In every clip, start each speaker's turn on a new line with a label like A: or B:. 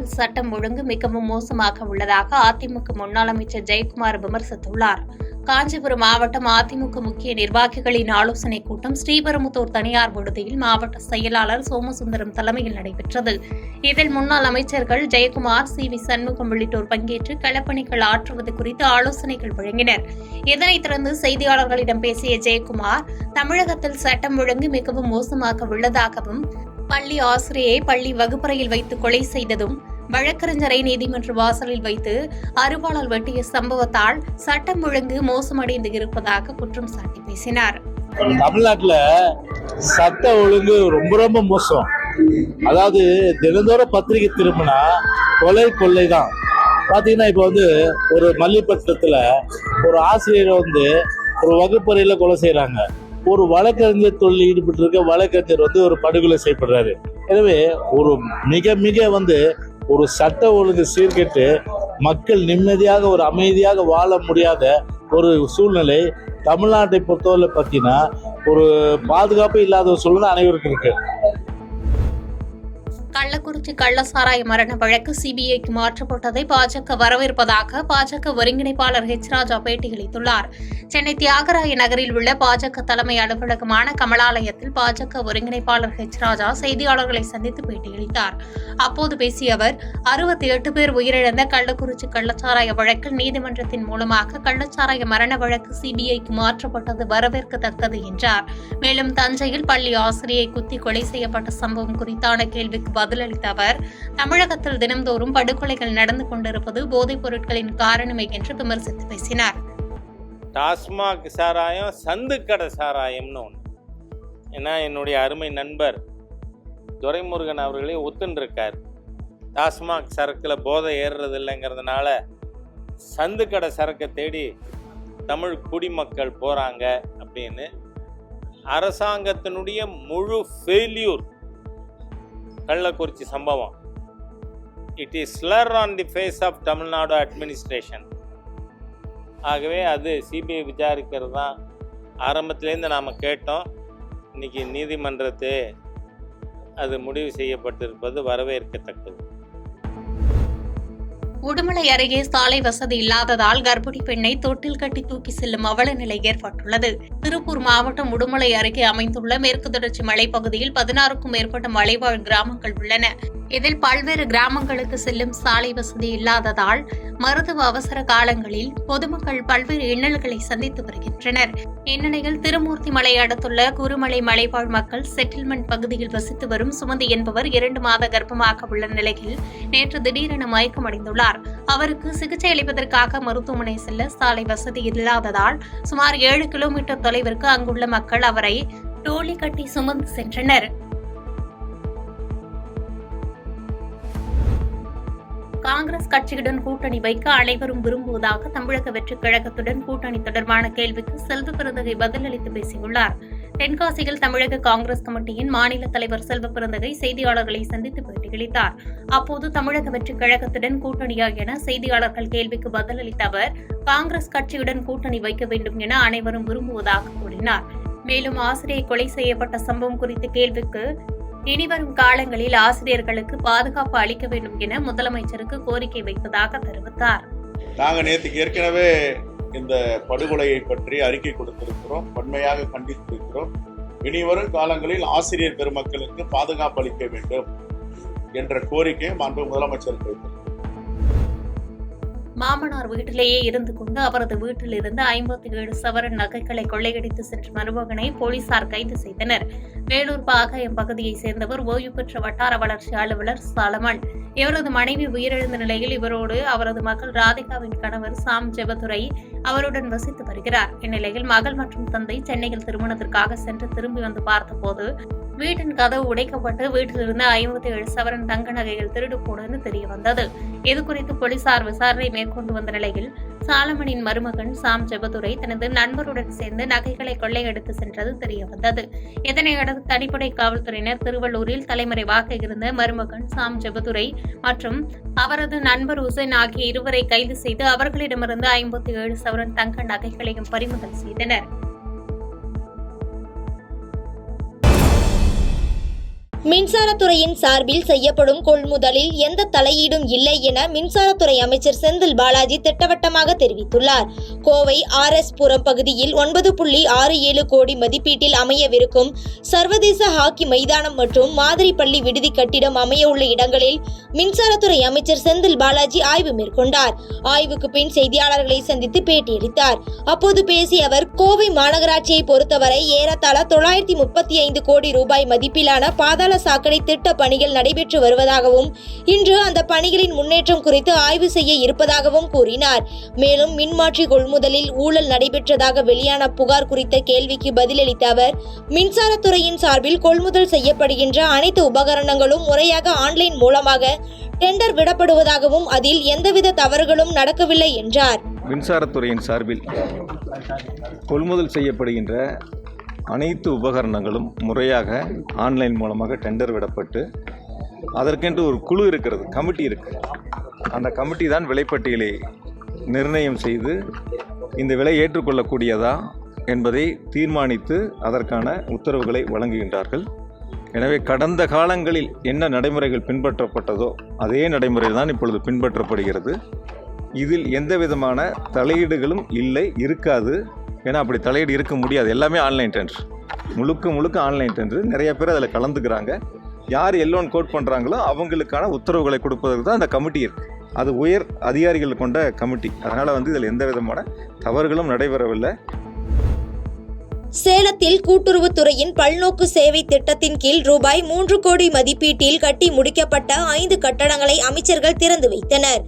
A: தமிழகத்தில் சட்டம் ஒழுங்கு மிகவும் மோசமாக உள்ளதாக அதிமுக முன்னாள் அமைச்சர் ஜெயக்குமார் விமர்சித்துள்ளார். காஞ்சிபுரம் மாவட்டம் அதிமுக முக்கிய நிர்வாகிகளின் ஆலோசனைக் கூட்டம் ஸ்ரீபெரும்புதூர் தனியார் விடுதியில் மாவட்ட செயலாளர் சோமசுந்தரம் தலைமையில் நடைபெற்றது. இதில் முன்னாள் அமைச்சர்கள் ஜெயக்குமார், சி.வி. சண்முகம் உள்ளிட்டோர் பங்கேற்று களப்பணிகள் ஆற்றுவது குறித்து ஆலோசனைகள் வழங்கினர். இதனைத் தொடர்ந்து செய்தியாளர்களிடம் பேசிய ஜெயக்குமார், தமிழகத்தில் சட்டம் ஒழுங்கு மிகவும் மோசமாக உள்ளதாகவும், பள்ளி ஆசிரியை பள்ளி வகுப்பறையில் வைத்து கொலை செய்ததும், வழக்கறிஞரை நீதிமன்ற வாசலில் வைத்து அருவாளால் வெட்டிய சம்பவத்தால் சட்டம் ஒழுங்கு மோசமடைந்து இருப்பதாக குற்றம் சாட்டி பேசினார்.
B: தமிழ்நாட்டுல சட்ட ஒழுங்கு ரொம்ப மோசம். அதாவது தினந்தோறும் பத்திரிகை திரும்பினா கொள்ளை தான். பாத்தீங்கன்னா இப்ப ஒரு மல்லிப்பட்டினத்துல ஒரு ஆசிரியரை ஒரு வகுப்பறையில கொலை செய்யறாங்க. ஒரு வழக்கறிஞர் தொழில் ஈடுபட்டு இருக்க வழக்கறிஞர் ஒரு படுகொலை செய்யப்படுறாரு. எனவே ஒரு மிக ஒரு சட்ட ஒழுங்கு சீர்கெட்டு மக்கள் நிம்மதியாக ஒரு அமைதியாக வாழ முடியாத ஒரு சூழ்நிலை தமிழ்நாட்டை பொறுத்தவரை பார்த்தீங்கன்னா ஒரு பாதுகாப்பு இல்லாத ஒரு சூழ்நிலை அனைவருக்கும் இருக்கு.
A: கள்ளக்குறிச்சி கள்ளசாராய மரண வழக்கு சிபிஐக்கு மாற்றப்பட்டதை பாஜக வரவேற்பதாக பாஜக ஒருங்கிணைப்பாளர் ஹெச். ராஜா பேட்டியளித்துள்ளார். சென்னை தியாகராய நகரில் உள்ள பாஜக தலைமை அலுவலகமான கமலாலயத்தில் பாஜக ஒருங்கிணைப்பாளர் ஹெச். ராஜா செய்தியாளர்களை சந்தித்து பேட்டியளித்தார். அப்போது பேசிய அவர், 68 பேர் உயிரிழந்த கள்ளக்குறிச்சி கள்ளச்சாராய வழக்கில் நீதிமன்றத்தின் மூலமாக கள்ளச்சாராய மரண வழக்கு சிபிஐக்கு மாற்றப்பட்டது வரவேற்கத்தக்கது என்றார். மேலும் தஞ்சையில் பள்ளி ஆசிரியை குத்தி கொலை செய்யப்பட்ட சம்பவம் குறித்தான கேள்விக்கு பதிலளித்த அவர், தமிழகத்தில் தினந்தோறும் படுகொலைகள் நடந்து கொண்டிருப்பது போதைப் பொருட்களின் காரணமே என்று விமர்சித்து பேசினார்.
C: டாஸ்மாக் சாராயம் சந்துக்கடை சாராயம்னு ஒன்று. ஏன்னா என்னுடைய அருமை நண்பர் துரைமுருகன் அவர்களே ஒத்துன்றிருக்கார். டாஸ்மாக் சரக்கில் போதை ஏறுறது இல்லைங்கிறதுனால சந்துக்கடை சரக்கை தேடி தமிழ் குடிமக்கள் போகிறாங்க அப்படின்னு அரசாங்கத்தினுடைய முழு ஃபெயில்யூர் கள்ளக்குறிச்சி சம்பவம். It is slur on the face of Tamil Nadu administration. ஆகவே அது சிபிஐ விசாரிக்கிறது தான் ஆரம்பத்திலேருந்து நாம் கேட்டோம். இன்றைக்கி நீதிமன்றத்தை அது முடிவு செய்யப்பட்டிருப்பது வரவேற்கத்தக்கது.
A: உடுமலை அருகே சாலை வசதி இல்லாததால் கர்ப்பிணி பெண்ணை தொட்டில் கட்டி தூக்கி செல்லும் அவல நிலை ஏற்பட்டுள்ளது. திருப்பூர் மாவட்டம் உடுமலை அருகே அமைந்துள்ள மேற்கு தொடர்ச்சி மலைப்பகுதியில் 16க்கும் மேற்பட்ட மலைவாழ் கிராமங்கள் உள்ளன. இதில் பல்வேறு கிராமங்களுக்கு செல்லும் சாலை வசதி இல்லாததால் மருத்துவ அவசர காலங்களில் பொதுமக்கள் பல்வேறு இன்னல்களை சந்தித்து வருகின்றனர். இந்நிலையில் திருமூர்த்தி மலை அடுத்துள்ள குருமலை மலைவாழ் மக்கள் செட்டில்மெண்ட் பகுதியில் வசித்து வரும் சுமதி என்பவர் 2 மாத கர்ப்பமாக உள்ள நிலையில் நேற்று திடீரென மயக்கமடைந்துள்ளார். அவருக்கு சிகிச்சை அளிப்பதற்காக மருத்துவமனை செல்ல சாலை வசதி இல்லாததால் சுமார் 7 கிலோமீட்டர் தொலைவிற்கு அங்குள்ள மக்கள் அவரை டோலி கட்டி சுமந்து சென்றனர். காங்கிரஸ் கட்சியுடன் கூட்டணி வைக்க அனைவரும் விரும்புவதாக தமிழக வெற்றிக் கழகத்துடன் கூட்டணி தொடர்பான கேள்விக்கு செல்வ பெருந்தகை பதிலளித்து பேசியுள்ளார். தென்காசியில் தமிழக காங்கிரஸ் கமிட்டியின் மாநில தலைவர் செல்வ பெருந்தகை செய்தியாளர்களை சந்தித்து பேட்டியளித்தார். அப்போது தமிழக வெற்றிக் கழகத்துடன் கூட்டணியா என செய்தியாளர்கள் கேள்விக்கு பதிலளித்த அவர், காங்கிரஸ் கட்சியுடன் கூட்டணி வைக்க வேண்டும் என அனைவரும் விரும்புவதாக கூறினார். மேலும் ஆசிரியை கொலை செய்யப்பட்ட சம்பவம் குறித்த கேள்விக்கு, இனிவரும் காலங்களில் ஆசிரியர்களுக்கு பாதுகாப்பு அளிக்க வேண்டும் என முதலமைச்சருக்கு கோரிக்கை வைப்பதாக தெரிவித்தார்.
D: நாங்கள் நேற்றுக்கு ஏற்கனவே இந்த படுகொலையை பற்றி அறிக்கை கொடுத்திருக்கிறோம், வன்மையாக கண்டித்திருக்கிறோம். இனிவரும் காலங்களில் ஆசிரியர் பெருமக்களுக்கு பாதுகாப்பு அளிக்க வேண்டும் என்ற கோரிக்கையை மாண்பு முதலமைச்சருக்கு வைத்திருக்கிறார்.
A: மாமனார் வீட்டிலேயே இருந்து கொண்டு அவரது வீட்டில் இருந்து 57 சவரன் நகைகளை கொள்ளையடித்து சென்ற மருமகனை போலீசார் கைது செய்தனர். வேலூர் பாகாயம் பகுதியைச் சேர்ந்தவர் ஓய்வு பெற்ற வட்டார வளர்ச்சி அலுவலர் சாலமன். இவரது மனைவி உயிரிழந்த நிலையில் இவரோடு அவரது மகள் ராதிகாவின் கணவர் சாம் ஜெபதுரை அவருடன் வசித்து வருகிறார். இந்நிலையில் மகள் மற்றும் தந்தை சென்னையில் திருமணத்திற்காக சென்று திரும்பி வந்து பார்த்தபோது வீட்டின் கதவு உடைக்கப்பட்டு வீட்டிலிருந்து 57 சவரன் தங்க நகைகள் திருடு போனது தெரியவந்தது. இதுகுறித்து போலீசார் விசாரணை மேற்கொண்டு வந்த நிலையில் சாலமனின் மருமகன் சாம் ஜெபதுரை தனது நண்பருடன் சேர்ந்து நகைகளை கொள்ளையடித்து சென்றது தெரியவந்தது. இதனையடுத்து தனிப்படை காவல்துறையினர் திருவள்ளூரில் தலைமறைவாக இருந்த மருமகன் சாம் ஜெபதுரை மற்றும் அவரது நண்பர் உசேன் ஆகிய இருவரை கைது செய்து அவர்களிடமிருந்து 57 சவரன் தங்க நகைகளையும் பறிமுதல் செய்தனர்.
E: மின்சாரத்துறையின் சார்பில் செய்யப்படும் கொள்முதலில் எந்த தலையீடும் இல்லை என மின்சாரத்துறை அமைச்சர் செந்தில் பாலாஜி திட்டவட்டமாக தெரிவித்துள்ளார். கோவை RS புரம் பகுதியில் 9.67 கோடி மதிப்பீட்டில் அமையவிருக்கும் சர்வதேச ஹாக்கி மைதானம் மற்றும் மாதிரி பள்ளி விடுதி கட்டிடம் அமைய உள்ள இடங்களில் மின்சாரத்துறை அமைச்சர் செந்தில் பாலாஜி ஆய்வு மேற்கொண்டார். ஆய்வுக்கு பின் செய்தியாளர்களை சந்தித்து பேட்டியளித்தார். அப்போது பேசிய அவர், கோவை மாநகராட்சியை பொறுத்தவரை ஏறத்தாழ 935 கோடி ரூபாய் மதிப்பிலான பாதாள சாக்கடை திட்ட பணிகள் நடைபெற்று வருவதாகவும் இன்று அந்த பணிகளின் முன்னேற்றம் குறித்து ஆய்வு செய்ய இருப்பதாகவும் கூறினார். மேலும் மின்மாற்றி கொள்முதலில் ஊழல் நடைபெற்றதாக வெளியான புகார் குறித்த கேள்விக்கு பதிலளித்த அவர், மின்சாரத்துறையின் சார்பில் கொள்முதல் செய்யப்படுகின்ற அனைத்து உபகரணங்களும் முறையாக ஆன்லைன் மூலமாக டெண்டர் விடப்படுவதாகவும் அதில் எந்தவித தவறுகளும் நடக்கவில்லை என்றார்.
F: மின்சாரத்துறையின் சார்பில் கொள்முதல் செய்யப்படுகின்ற அனைத்து உபகரணங்களும் முறையாக ஆன்லைன் மூலமாக டெண்டர் விடப்பட்டு அதற்கென்று ஒரு குழு இருக்கிறது, கமிட்டி இருக்குது. அந்த கமிட்டி தான் விலைப்பட்டியலை நிர்ணயம் செய்து இந்த விலை ஏற்றுக்கொள்ளக்கூடியதா என்பதை தீர்மானித்து அதற்கான உத்தரவுகளை வழங்குகின்றார்கள். எனவே கடந்த காலங்களில் என்ன நடைமுறைகள் பின்பற்றப்பட்டதோ அதே நடைமுறை தான் இப்பொழுது பின்பற்றப்படுகிறது. இதில் எந்த விதமான தலையீடுகளும் இல்லை, இருக்காது. ஏன்னா அப்படி தலையீடு இருக்க முடியாது. எல்லாமே ஆன்லைன் டெண்டர், முழுக்க ஆன்லைன் டெண்டர். நிறைய பேர் அதில் கலந்துக்கிறாங்க. யார் எல்லோன் கோட் பண்ணுறாங்களோ அவங்களுக்கான உத்தரவுகளை கொடுப்பதற்கு தான் அந்த கமிட்டி இருக்குது. அது உயர் அதிகாரிகள் கொண்ட கமிட்டி. அதனால் இதில் எந்த விதமான தவறுகளும் நடைபெறவில்லை.
E: சேலத்தில் கூட்டுறவுத்துறையின் பல்நோக்கு சேவை திட்டத்தின் கீழ் ரூபாய் 3 கோடி மதிப்பீட்டில் கட்டி முடிக்கப்பட்ட 5 கட்டடங்களை அமைச்சர்கள் திறந்து வைத்தனர்.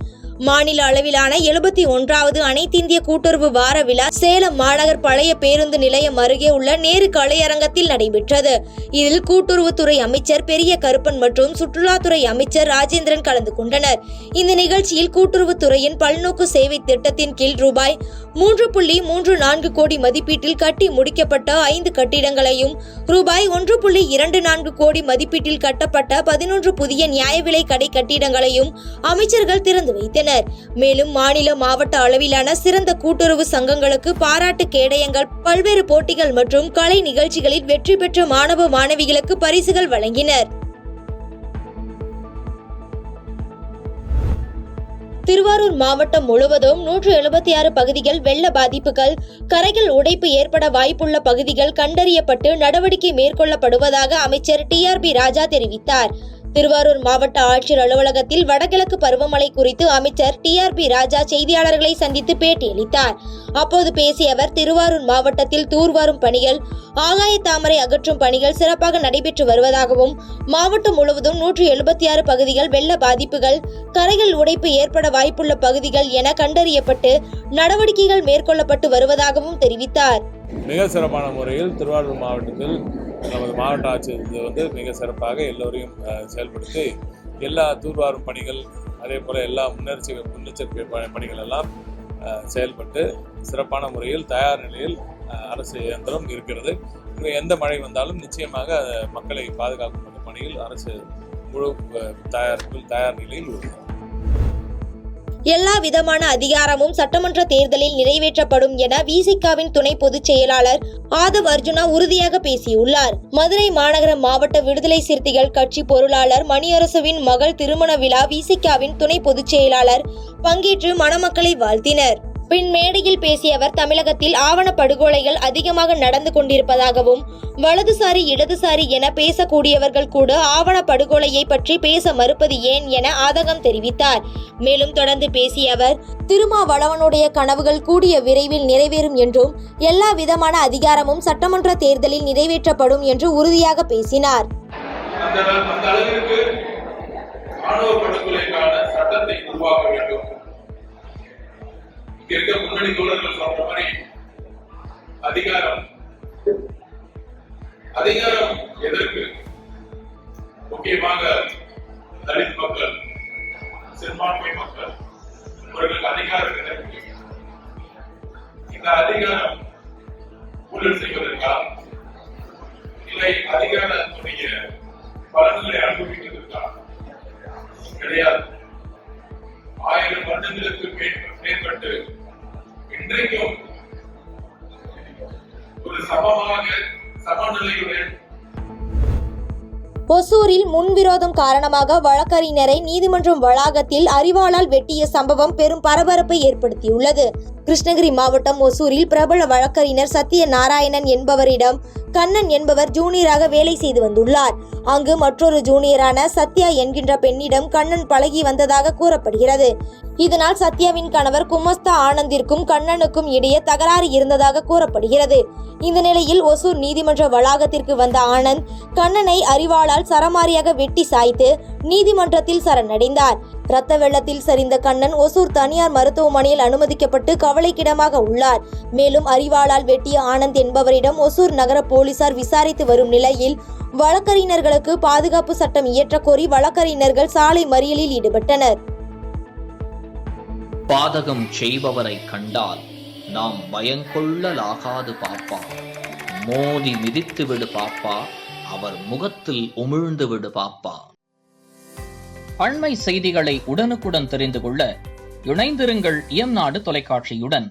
E: மாநில அளவிலான 71வது அனைத்திந்திய கூட்டுறவு வார விழா சேலம் மாநகர் பழைய பேருந்து நிலையம் அருகே உள்ள நேரு கலையரங்கத்தில் நடைபெற்றது. இதில் கூட்டுறவுத்துறை அமைச்சர் பெரிய கருப்பன் மற்றும் சுற்றுலாத்துறை அமைச்சர் ராஜேந்திரன் கலந்து கொண்டனர். இந்த நிகழ்ச்சியில் கூட்டுறவுத்துறையின் பல்நோக்கு சேவை திட்டத்தின் கீழ் ரூபாய் 3.34 கோடி மதிப்பீட்டில் கட்டி முடிக்கப்பட்ட 5 கட்டிடங்களையும் ரூபாய் 1.24 கோடி மதிப்பீட்டில் கட்டப்பட்ட 11 புதிய நியாய விலை கடை கட்டிடங்களையும் அமைச்சர்கள் திறந்து வைத்தனர். மேலும் மாநில மாவட்ட அளவிலான சிறந்த கூட்டுறவு சங்கங்களுக்கு பாராட்டு கேடயங்கள், பல்வேறு போட்டிகள் மற்றும் கலை நிகழ்ச்சிகளில் வெற்றி பெற்ற மாணவ மாணவிகளுக்கு பரிசுகள் வழங்கினர். திருவாரூர் மாவட்டம் முழுவதும் 176 பகுதிகள் வெள்ள பாதிப்புகள், கரைகள் உடைப்பு ஏற்பட வாய்ப்புள்ள பகுதிகள் கண்டறியப்பட்டு நடவடிக்கை மேற்கொள்ளப்படுவதாக அமைச்சர் TRB ராஜா தெரிவித்தார். திருவாரூர் மாவட்ட ஆட்சியர் அலுவலகத்தில் வடகிழக்கு பருவமழை குறித்து அமைச்சர் TRB ராஜா செய்தியாளர்களை சந்தித்து பேட்டியளித்தார். அப்போது பேசிய அவர், திருவாரூர் மாவட்டத்தில் தூர்வாரும் பணிகள், ஆகாய தாமரை அகற்றும் பணிகள் சிறப்பாக நடைபெற்று வருவதாகவும், மாவட்டம் முழுவதும் 176 பகுதிகள் வெள்ள பாதிப்புகள், கரைகள் உடைப்பு ஏற்பட வாய்ப்புள்ள பகுதிகள் என கண்டறியப்பட்டு நடவடிக்கைகள் மேற்கொள்ளப்பட்டு வருவதாகவும் தெரிவித்தார்.
G: மிக சிறப்பான முறையில் திருவாரூர் மாவட்டத்தில் நமது மாவட்ட ஆட்சியர் மிக சிறப்பாக எல்லோரையும் செயல்படுத்தி எல்லா தூர்வாரும் பணிகள், அதே போல் எல்லா முன்னெச்சரிக்கை பணிகள் எல்லாம் செயல்பட்டு சிறப்பான முறையில் தயார் நிலையில் அரசு இயந்திரம் இருக்கிறது. எந்த மழை வந்தாலும் நிச்சயமாக மக்களை பாதுகாக்கும் பணியில் அரசு முழு தயார் நிலையில் உள்ளது.
E: எல்லா விதமான அதிகாரமும் சட்டமன்ற தேர்தலில் நிறைவேற்றப்படும் என விசிகாவின் துணை பொதுச் செயலாளர் ஆதவ் அர்ஜுனா உறுதியாக பேசியுள்ளார். மதுரை மாநகர மாவட்ட விடுதலை சிறுத்தைகள் கட்சி பொருளாளர் மணியரசுவின் மகள் திருமண விழா விசிகாவின் துணை பொதுச் செயலாளர் பங்கேற்று மணமக்களை வாழ்த்தினர். பின் மேடையில் பேசிய அவர், தமிழகத்தில் ஆவண படுகொலைகள் அதிகமாக நடந்து கொண்டிருப்பதாகவும், வலதுசாரி இடதுசாரி என பேசக்கூடியவர்கள் கூட ஆவண படுகொலையை பற்றி பேச மறுப்பது ஏன் என ஆதகம் தெரிவித்தார். மேலும் தொடர்ந்து பேசிய அவர், திருமாவளவனுடைய கனவுகள் கூடிய விரைவில் நிறைவேறும் என்றும், எல்லா விதமான அதிகாரமும் சட்டமன்ற தேர்தலில் நிறைவேற்றப்படும் என்று உறுதியாக பேசினார்.
H: இருக்க முன்னணி தோழர்கள் சொல்ற மாதிரி அதிகாரம் எதற்கு? முக்கியமாக தலித் மக்கள், சிறுபான்மை மக்கள், அவர்களுக்கு அதிகாரம் எதற்கு? இந்த அதிகாரம் ஊழல் செய்வதற்கா, இல்லை அதிகாரத்துடைய பலன்களை அனுபவிப்பதற்கா? கிடையாது. 1000 வருடங்களுக்கு மேற்பட்டு இன்றைக்கும் ஒரு சமநிலையுடன்
E: ஒசூரில் முன்விரோதம் காரணமாக வழக்கறிஞரை நீதிமன்றம் வளாகத்தில் அரிவாளால் வெட்டிய சம்பவம் பெரும் பரபரப்பை ஏற்படுத்தியுள்ளது. கிருஷ்ணகிரி மாவட்டம் ஒசூரில் பிரபல வழக்கறிஞர் சத்யநாராயணன் என்பவரிடம் கண்ணன் என்பவர் ஜூனியராக வேலை செய்து வந்துள்ளார். அங்கு மற்றொரு ஜூனியரான சத்யா என்கின்ற பெண்ணிடம் கண்ணன் பழகி வந்ததாக கூறப்படுகிறது. இதனால் சத்யாவின் கணவர் குமஸ்தா ஆனந்திற்கும் கண்ணனுக்கும் இடையே தகராறு இருந்ததாக கூறப்படுகிறது. இந்த நிலையில் ஒசூர் நீதிமன்ற வளாகத்திற்கு வந்த ஆனந்த் கண்ணனை அரிவாளால் சரமாரியாக வெட்டி சாய்த்து நீதிமன்றத்தில் சரணடைந்தார். இரத்த வெள்ளத்தில் சரிந்த கண்ணன் ஒசூர் தனியார் மருத்துவமனையில் அனுமதிக்கப்பட்டு கவலைக்கிடமாக உள்ளார். மேலும் அரிவாளால் வெட்டிய ஆனந்த் என்பவரிடம் ஒசூர் நகர போலீசார் விசாரித்து வரும் நிலையில் வழக்கறிஞர்களுக்கு பாதுகாப்பு சட்டம் இயற்றக்கோரி வழக்கறிஞர்கள் சாலை மறியலில் ஈடுபட்டனர்.
I: பாதகம் செய்பவரை கண்டால் நாம் பயங்கொள்ளலாகாது பாப்பா, மோதி மிதித்து விடு பாப்பா, அவர் முகத்தில் உமிழ்ந்து விடு பாப்பா. அண்மை செய்திகளை உடனுக்குடன் தெரிந்து கொள்ள இணைந்திருங்கள் இயம்நாடு தொலைக்காட்சியுடன்.